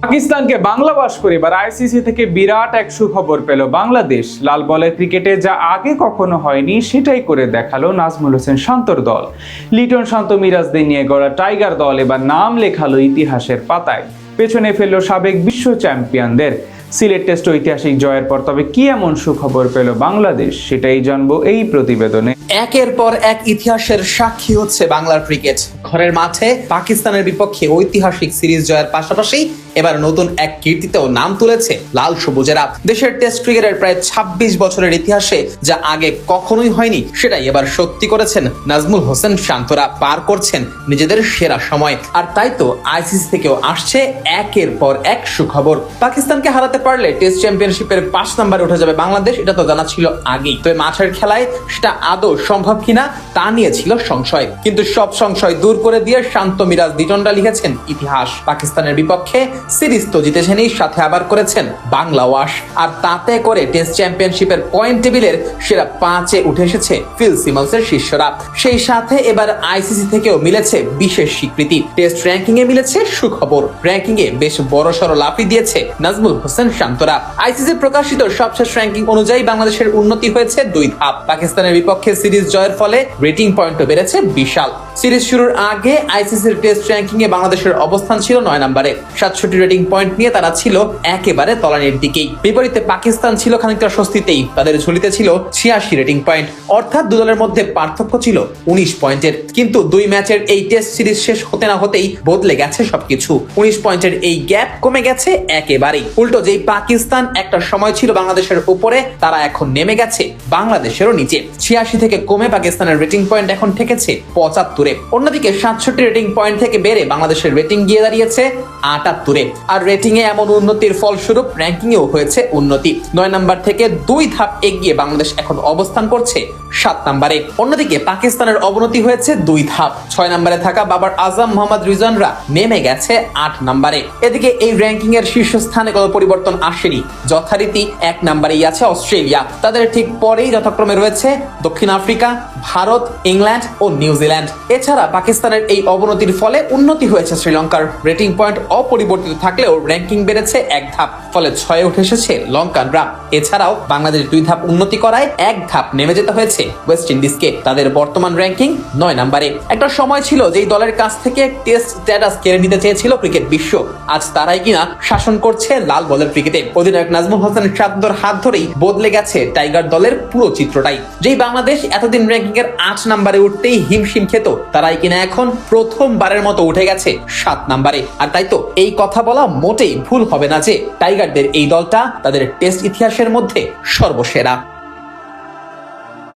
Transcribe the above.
পাকিস্তানকে বাংলাবাস করে এবার আইসিসি থেকে বিরাট এক সুখবর পেল বাংলাদেশ। লাল বলের ক্রিকেটে যা আগে কখনো হয়নি সেটাই করে দেখালো নাজমুল হোসেন শান্তর দল। লিটন শান্ত মিরাজদের নিয়ে গড়া টাইগার দল এবার নাম লেখালো ইতিহাসের পাতায়, পেছনে ফেললো সাবেক বিশ্ব চ্যাম্পিয়নদের। সিলেট টেস্ট ঐতিহাসিক জয়ের পর তবে কি এমন সুখবর পেল বাংলাদেশ, সেটাই জানবো এই প্রতিবেদনে। একের পর এক ইতিহাসের সাক্ষী হচ্ছে বাংলার ক্রিকেট। ঘরের মাঠে পাকিস্তানের বিপক্ষে ঐতিহাসিক সিরিজ জয়ের পাশাপাশি এবার নতুন এক কীর্তিতেও নাম তুলেছে লাল সবুজেরা। দেশের টেস্ট ক্রিকেটের প্রায় ২৬ বছরের ইতিহাসে যা আগে কখনোই হয়নি সেটাই এবার সত্যি করেছেন নাজমুল হোসেন শান্তরা। পার করছেন নিজেদের সেরা সময়। আর তাই তো আইসিসি থেকেও আসছে একের পর এক সুখবর। পাকিস্তানকে হারাতে পারলে টেস্ট চ্যাম্পিয়নশিপের ৫ নম্বরে উঠে যাবে বাংলাদেশ, এটা তো জানা ছিল আগেই। তবে মাঠের খেলায় সেটা আদৌ সম্ভব কিনা তা নিয়ে ছিল সংশয়, কিন্তু সব সংশয় দূর করে দিয়ে শান্ত মিরাজ লিটনরা লিখেছেন ইতিহাস। পাকিস্তানের বিপক্ষে সিরিজ তো জিতেছেনই, সাথে আবার করেছেন বাংলা ওয়াশ। আর তাতে করে টেস্ট চ্যাম্পিয়নশিপের পয়েন্ট টেবিলের সেরা ৫-এ উঠে এসেছে ফিল সিমন্সের শিষ্যরা। সেই সাথে এবার আইসিসি থেকেও মিলেছে বিশেষ স্বীকৃতি। টেস্ট র্যাঙ্কিং এ মিলেছে সুখবর। র্যাঙ্কিং এ বেশ বড়সড় লাফি দিয়েছে নাজমুল হোসেন শান্তরা। আইসিসি প্রকাশিত সবশেষ র্যাঙ্কিং অনুযায়ী বাংলাদেশের উন্নতি হয়েছে ২ ধাপ। পাকিস্তানের বিপক্ষে সিরিজ জয়ের ফলে রেটিং পয়েন্টও বেড়েছে বিশাল। সিরিজ শুরুর আগে আইসিসির টেস্ট র্যাঙ্কিং এ বাংলাদেশের অবস্থান ছিল ৯ নম্বরে। ৬৭ রেটিং পয়েন্ট নিয়ে তারা ছিল একেবারে তলানির দিকেই। বিপরীতে পাকিস্তান ছিল খানিকটা স্বস্তিতেই। তাদের ঝুলিতে ছিল ৮৬ রেটিং পয়েন্ট, অর্থাৎ দু দলের মধ্যে পার্থক্য ছিল ১৯ পয়েন্টের। কিন্তু ২ ম্যাচের এই টেস্ট সিরিজ শেষ হতে না হতেই বদলে গেছে সবকিছু। ১৯ পয়েন্টের এই গ্যাপ কমে গেছে একেবারেই। উল্টো যেই পাকিস্তান একটা সময় ছিল বাংলাদেশের উপরে, তারা এখন নেমে গেছে বাংলাদেশেরও নিচে। ৮৬ থেকে কমে পাকিস্তানের রেটিং পয়েন্ট এখন ঠেকেছে ৭৫-এ। অন্যদিকে ৬৭ রেটিং পয়েন্ট থেকে বেড়ে বাংলাদেশের রেটিং গিয়ে দাঁড়িয়েছে ৭৮-এ। আর রেটিং এ এমন উন্নতির ফলস্বরূপ র্যাঙ্কিং এও হয়েছে উন্নতি। ৯ নম্বর থেকে ২ ধাপ এগিয়ে বাংলাদেশ এখন অবস্থান করছে ৭ নম্বরে। অন্যদিকে পাকিস্তানের অবনতি হয়েছে ২ ধাপ। ৬ নম্বরে থাকা বাবার আজম মোহাম্মদ রিজওয়ানরা নেমে গেছে ৮ নম্বরে। এদিকে এই র্যাঙ্কিং এর শীর্ষস্থানে কোনো পরিবর্তন আসেনি। যথারীতি ১ নম্বরেই আছে অস্ট্রেলিয়া। তাদের ঠিক পরেই যথাক্রমে রয়েছে দক্ষিণ আফ্রিকা, ভারত, ইংল্যান্ড ও নিউজিল্যান্ড। এছাড়া পাকিস্তানের এই অবনতির ফলে উন্নতি হয়েছে শ্রীলঙ্কার। রেটিং পয়েন্ট অপরিবর্তিত থাকলেও র্যাঙ্কিং বেড়েছে ১ ধাপ, ফলে ৬-এ উঠে এসেছে লঙ্কানরা। এছাড়াও বাংলাদেশ ২ ধাপ উন্নতি করায় ১ ধাপ নেমে যেতে হয়েছে ওয়েস্ট ইন্ডিজকে। তাদের বর্তমান র্যাঙ্কিং ৯ নম্বরে। একটা সময় ছিল যেই দলের কাছ থেকে টেস্ট স্ট্যাটাস কেড়ে নিতে চেয়েছিল ক্রিকেট বিশ্ব, আজ তারাই কিনা শাসন করছে লাল বলের ক্রিকেটে। অধিনায়ক নাজমুল হোসেন শান্তর হাত ধরেই বদলে গেছে টাইগার দলের পুরো চিত্রটাই। যেই বাংলাদেশ এতদিন র্যাঙ্কিং এর ৮ নম্বরে উঠতেই হিমশিম খেত, তারাই কিনা এখন প্রথমবারের মতো উঠে গেছে ৭ নম্বরে। আর তাই তো এই কথা বলা মোটেই ভুল হবে না যে টাইগারদের এই দলটা তাদের টেস্ট ইতিহাসের মধ্যে সর্বসেরা।